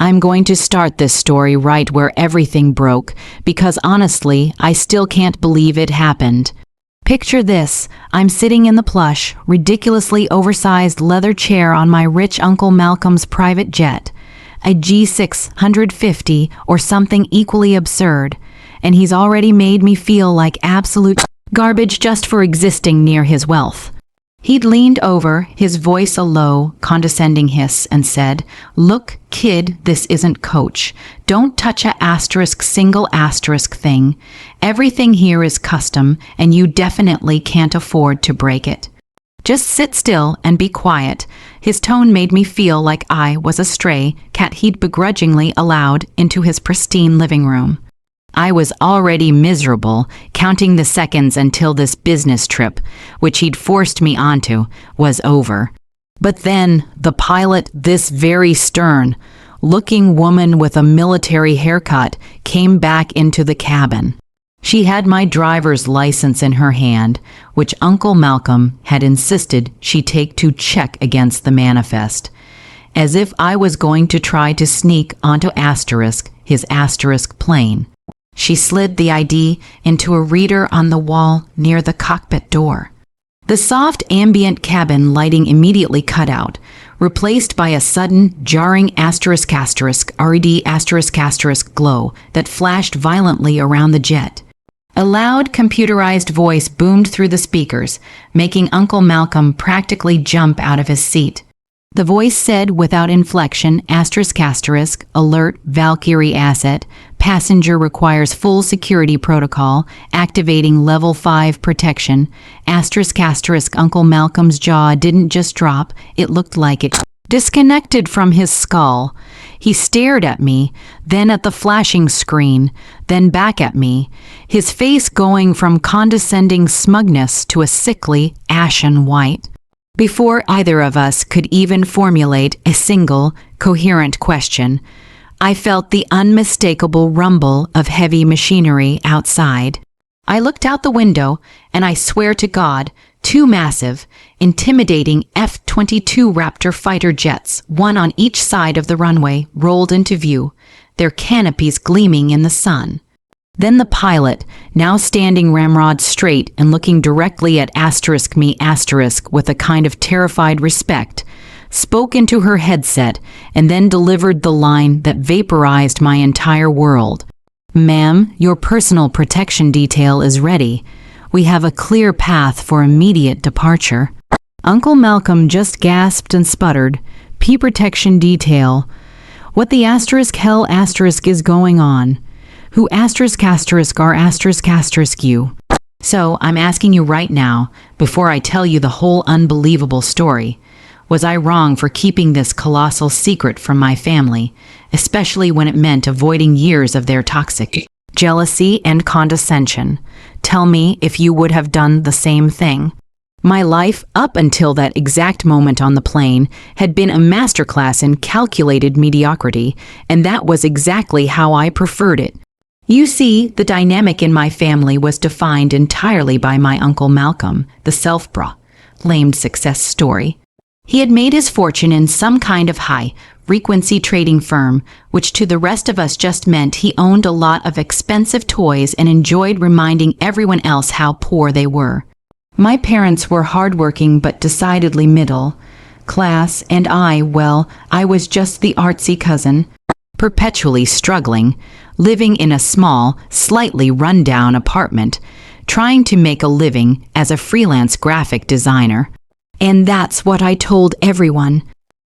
I'm going to start this story right where everything broke, because honestly, I still can't believe it happened. Picture this, I'm sitting in the plush, ridiculously oversized leather chair on my rich Uncle Malcolm's private jet, a G650 or something equally absurd, and he's already made me feel like absolute garbage just for existing near his wealth. He'd leaned over, his voice a low, condescending hiss, and said, "Look, kid, this isn't Coach. Don't touch a single asterisk thing. Everything here is custom, and you definitely can't afford to break it. Just sit still and be quiet." His tone made me feel like I was a stray cat he'd begrudgingly allowed into his pristine living room. I was already miserable, counting the seconds until this business trip, which he'd forced me onto, was over. But then, the pilot, this very stern-looking woman with a military haircut, came back into the cabin. She had my driver's license in her hand, which Uncle Malcolm had insisted she take to check against the manifest, as if I was going to try to sneak onto his asterisk plane. She slid the ID into a reader on the wall near the cockpit door. The soft ambient cabin lighting immediately cut out, replaced by a sudden, jarring **RED*** glow that flashed violently around the jet. A loud, computerized voice boomed through the speakers, making Uncle Malcolm practically jump out of his seat. The voice said without inflection, **, alert, Valkyrie asset, passenger requires full security protocol, activating level 5 protection, **. Uncle Malcolm's jaw didn't just drop, it looked like it disconnected from his skull. He stared at me, then at the flashing screen, then back at me, his face going from condescending smugness to a sickly, ashen white. Before either of us could even formulate a single, coherent question, I felt the unmistakable rumble of heavy machinery outside. I looked out the window, and I swear to God, 2 massive, intimidating F-22 Raptor fighter jets, one on each side of the runway, rolled into view, their canopies gleaming in the sun. Then the pilot, now standing ramrod straight and looking directly at me with a kind of terrified respect, spoke into her headset and then delivered the line that vaporized my entire world. "Ma'am, your personal protection detail is ready. We have a clear path for immediate departure." Uncle Malcolm just gasped and sputtered, "P protection detail. What the hell is going on? Who are you?" So I'm asking you right now, before I tell you the whole unbelievable story, was I wrong for keeping this colossal secret from my family, especially when it meant avoiding years of their toxic jealousy and condescension? Tell me if you would have done the same thing. My life, up until that exact moment on the plane, had been a masterclass in calculated mediocrity, and that was exactly how I preferred it. You see, the dynamic in my family was defined entirely by my Uncle Malcolm, the self-proclaimed success story. He had made his fortune in some kind of high-frequency trading firm, which to the rest of us just meant he owned a lot of expensive toys and enjoyed reminding everyone else how poor they were. My parents were hardworking but decidedly middle class, and I was just the artsy cousin, perpetually struggling, living in a small, slightly run-down apartment, trying to make a living as a freelance graphic designer. And that's what I told everyone.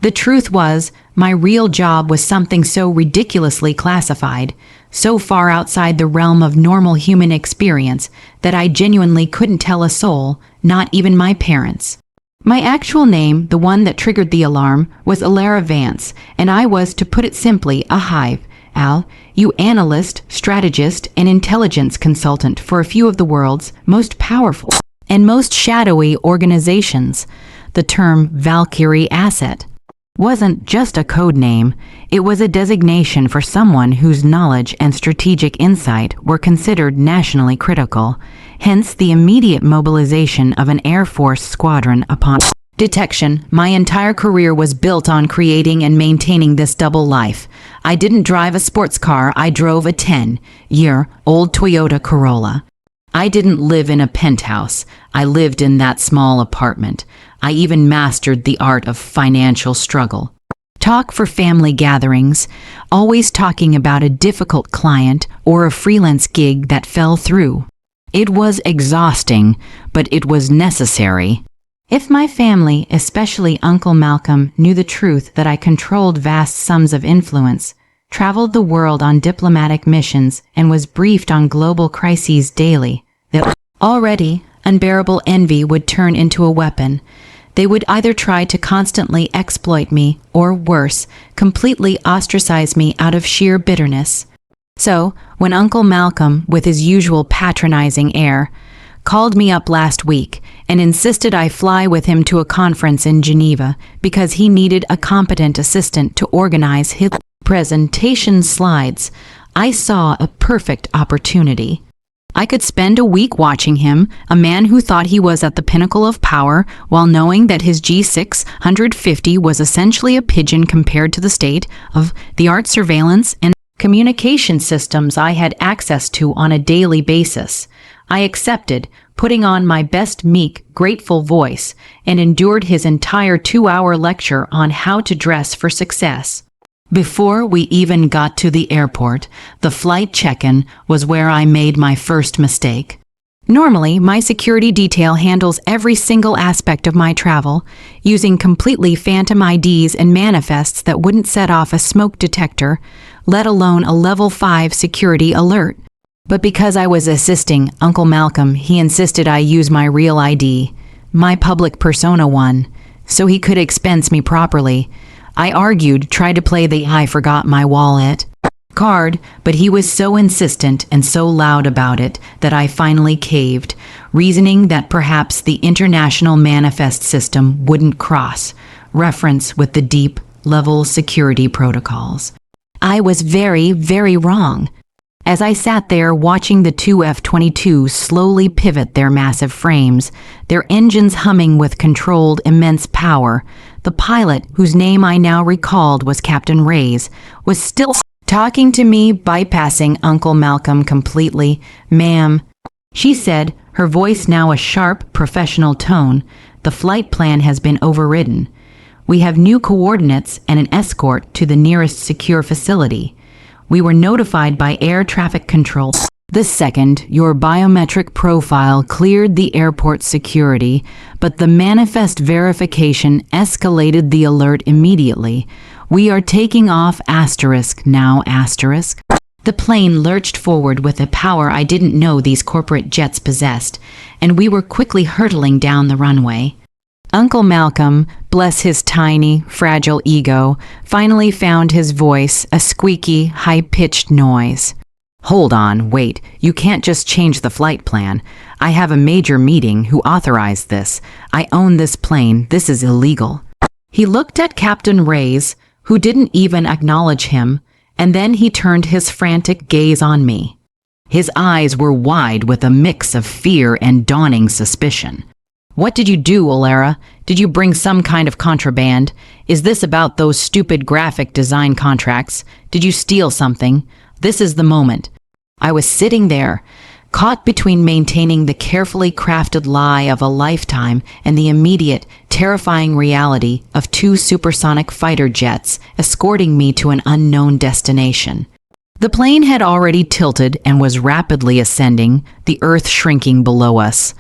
The truth was, my real job was something so ridiculously classified, so far outside the realm of normal human experience, that I genuinely couldn't tell a soul, not even my parents. My actual name, the one that triggered the alarm, was Alara Vance, and I was, to put it simply, a hive. You analyst, strategist, and intelligence consultant for a few of the world's most powerful and most shadowy organizations. The term Valkyrie Asset wasn't just a code name, it was a designation for someone whose knowledge and strategic insight were considered nationally critical, hence the immediate mobilization of an Air Force squadron upon Detection. My entire career was built on creating and maintaining this double life. I didn't drive a sports car, I drove a 10-year-old Toyota Corolla. I didn't live in a penthouse, I lived in that small apartment. I even mastered the art of financial struggle. Talk for family gatherings, always talking about a difficult client or a freelance gig that fell through. It was exhausting, but it was necessary. If my family, especially Uncle Malcolm, knew the truth that I controlled vast sums of influence, traveled the world on diplomatic missions, and was briefed on global crises daily, that already unbearable envy would turn into a weapon. They would either try to constantly exploit me, or worse, completely ostracize me out of sheer bitterness. So, when Uncle Malcolm, with his usual patronizing air, called me up last week and insisted I fly with him to a conference in Geneva because he needed a competent assistant to organize his presentation slides, I saw a perfect opportunity. I could spend a week watching him, a man who thought he was at the pinnacle of power, while knowing that his G650 was essentially a pigeon compared to the state of the art surveillance and communication systems I had access to on a daily basis. I accepted, putting on my best meek, grateful voice, and endured his entire 2-hour lecture on how to dress for success. Before we even got to the airport, the flight check-in was where I made my first mistake. Normally, my security detail handles every single aspect of my travel, using completely phantom IDs and manifests that wouldn't set off a smoke detector, let alone a level 5 security alert. But because I was assisting Uncle Malcolm, he insisted I use my real ID, my public persona one, so he could expense me properly. I argued, tried to play the I forgot my wallet card, but he was so insistent and so loud about it that I finally caved, reasoning that perhaps the international manifest system wouldn't cross reference with the deep-level security protocols. I was very, very wrong. As I sat there watching the two F-22s slowly pivot their massive frames, their engines humming with controlled immense power, the pilot, whose name I now recalled was Captain Reyes, was still talking to me, bypassing Uncle Malcolm completely. "Ma'am," she said, her voice now a sharp, professional tone, "the flight plan has been overridden. We have new coordinates and an escort to the nearest secure facility. We were notified by air traffic control the second your biometric profile cleared the airport security, but the manifest verification escalated the alert immediately. We are taking off now. The plane lurched forward with a power I didn't know these corporate jets possessed, and we were quickly hurtling down the runway. Uncle Malcolm, bless his tiny, fragile ego, finally found his voice, a squeaky, high-pitched noise. "Hold on, wait, you can't just change the flight plan. I have a major meeting who authorized this. I own this plane, this is illegal." He looked at Captain Reyes, who didn't even acknowledge him, and then he turned his frantic gaze on me. His eyes were wide with a mix of fear and dawning suspicion. "What did you do, Olara? Did you bring some kind of contraband? Is this about those stupid graphic design contracts? Did you steal something? This is the moment." I was sitting there, caught between maintaining the carefully crafted lie of a lifetime and the immediate, terrifying reality of 2 supersonic fighter jets escorting me to an unknown destination. The plane had already tilted and was rapidly ascending, the earth shrinking below us.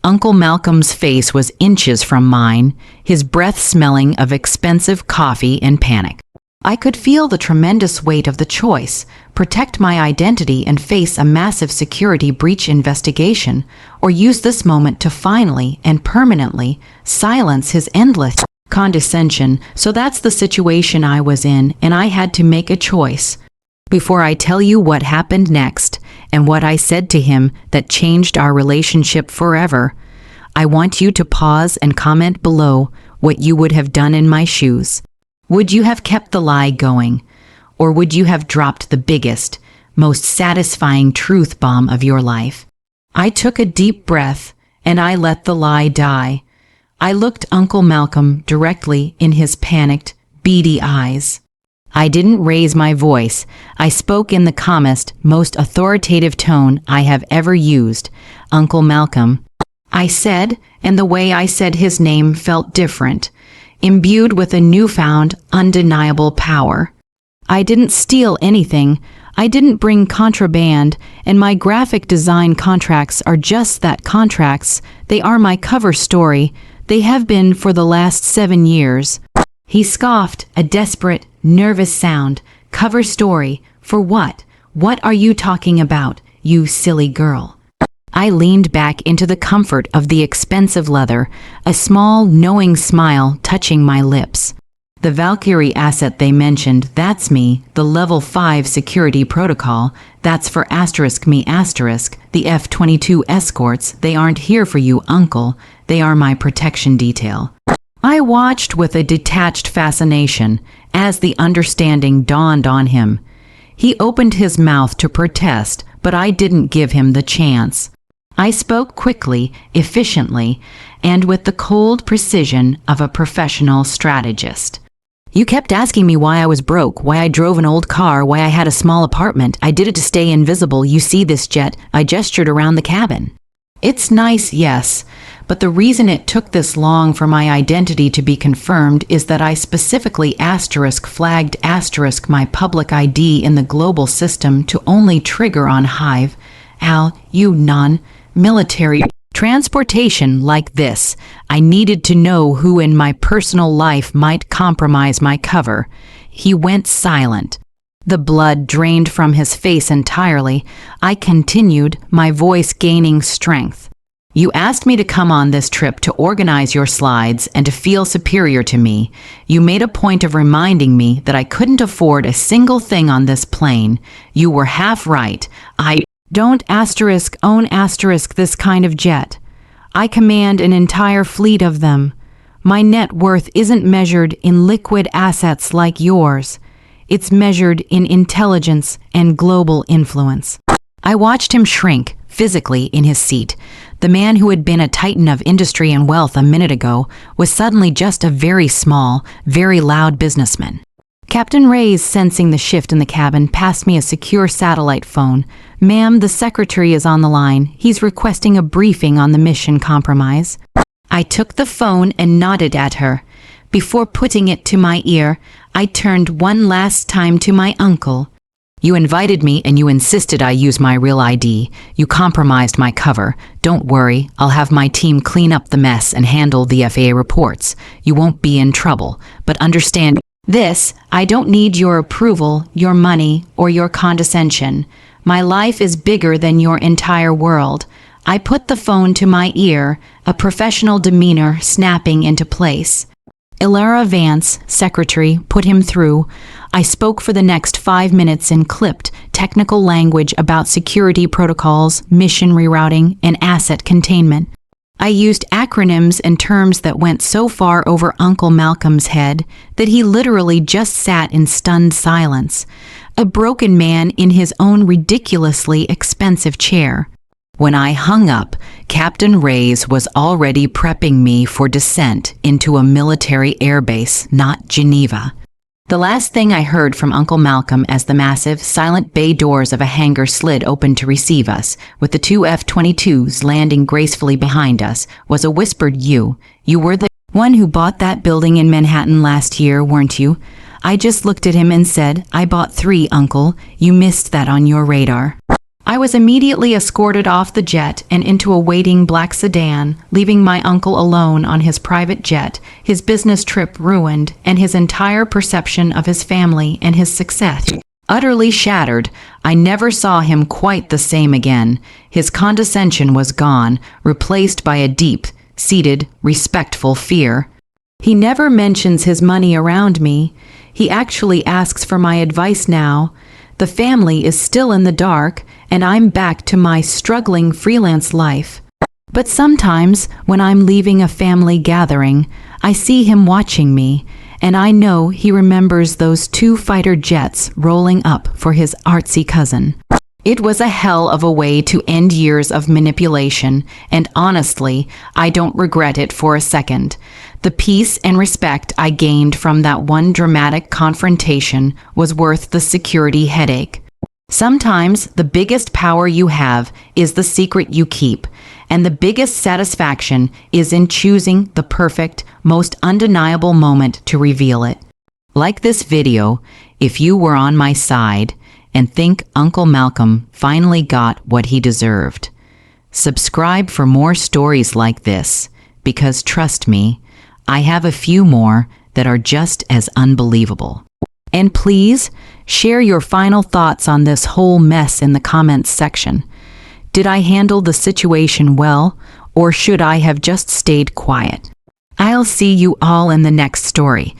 Uncle Malcolm's face was inches from mine, his breath smelling of expensive coffee and panic. I could feel the tremendous weight of the choice: protect my identity and face a massive security breach investigation, or use this moment to finally and permanently silence his endless condescension. So that's the situation I was in, and I had to make a choice. Before I tell you what happened next and what I said to him that changed our relationship forever, I want you to pause and comment below what you would have done in my shoes. Would you have kept the lie going, or would you have dropped the biggest, most satisfying truth bomb of your life? I took a deep breath, and I let the lie die. I looked Uncle Malcolm directly in his panicked, beady eyes. I didn't raise my voice. I spoke in the calmest, most authoritative tone I have ever used. Uncle Malcolm, I said, and the way I said his name felt different, imbued with a newfound, undeniable power. I didn't steal anything. I didn't bring contraband, and my graphic design contracts are just that, contracts. They are my cover story. They have been for the last 7 years. He scoffed, a desperate, nervous sound. Cover story? For what? What are you talking about, you silly girl? I leaned back into the comfort of the expensive leather, a small, knowing smile touching my lips. The VALKYRIE asset they mentioned, that's me, the level 5 security protocol, that's for *me*, the F-22 escorts, they aren't here for you, uncle, they are my protection detail. I watched with a detached fascination as the understanding dawned on him. He opened his mouth to protest, but I didn't give him the chance. I spoke quickly, efficiently, and with the cold precision of a professional strategist. You kept asking me why I was broke, why I drove an old car, why I had a small apartment. I did it to stay invisible. You see this jet? I gestured around the cabin. It's nice, yes, but the reason it took this long for my identity to be confirmed is that I specifically flagged my public ID in the global system to only trigger on Hive. Al, you non-military transportation like this. I needed to know who in my personal life might compromise my cover. He went silent. The blood drained from his face entirely. I continued, my voice gaining strength. You asked me to come on this trip to organize your slides and to feel superior to me. You made a point of reminding me that I couldn't afford a single thing on this plane. You were half right. I don't own this kind of jet. I command an entire fleet of them. My net worth isn't measured in liquid assets like yours. It's measured in intelligence and global influence. I watched him shrink, physically, in his seat. The man who had been a titan of industry and wealth a minute ago was suddenly just a very small, very loud businessman. Captain Reyes, sensing the shift in the cabin, passed me a secure satellite phone. Ma'am, the secretary is on the line. He's requesting a briefing on the mission compromise. I took the phone and nodded at her. Before putting it to my ear, I turned one last time to my uncle. You invited me and you insisted I use my real ID. You compromised my cover. Don't worry, I'll have my team clean up the mess and handle the FAA reports. You won't be in trouble. But understand this, I don't need your approval, your money, or your condescension. My life is bigger than your entire world. I put the phone to my ear, a professional demeanor snapping into place. Ilara Vance, secretary, put him through. I spoke for the next 5 minutes in clipped, technical language about security protocols, mission rerouting, and asset containment. I used acronyms and terms that went so far over Uncle Malcolm's head that he literally just sat in stunned silence, a broken man in his own ridiculously expensive chair. When I hung up, Captain Reyes was already prepping me for descent into a military airbase, not Geneva. The last thing I heard from Uncle Malcolm as the massive, silent bay doors of a hangar slid open to receive us, with the 2 F-22s landing gracefully behind us, was a whispered "You were the one who bought that building in Manhattan last year, weren't you?" I just looked at him and said, "I bought 3, Uncle. You missed that on your radar." I was immediately escorted off the jet and into a waiting black sedan, leaving my uncle alone on his private jet, his business trip ruined, and his entire perception of his family and his success utterly shattered. I never saw him quite the same again. His condescension was gone, replaced by a deep-seated, respectful fear. He never mentions his money around me. He actually asks for my advice now. The family is still in the dark, and I'm back to my struggling freelance life. But sometimes, when I'm leaving a family gathering, I see him watching me, and I know he remembers those 2 fighter jets rolling up for his artsy cousin. It was a hell of a way to end years of manipulation, and honestly, I don't regret it for a second. The peace and respect I gained from that one dramatic confrontation was worth the security headache. Sometimes the biggest power you have is the secret you keep, and the biggest satisfaction is in choosing the perfect, most undeniable moment to reveal it. Like this video, if you were on my side, and think Uncle Malcolm finally got what he deserved. Subscribe for more stories like this, because trust me, I have a few more that are just as unbelievable. And please, share your final thoughts on this whole mess in the comments section. Did I handle the situation well, or should I have just stayed quiet? I'll see you all in the next story.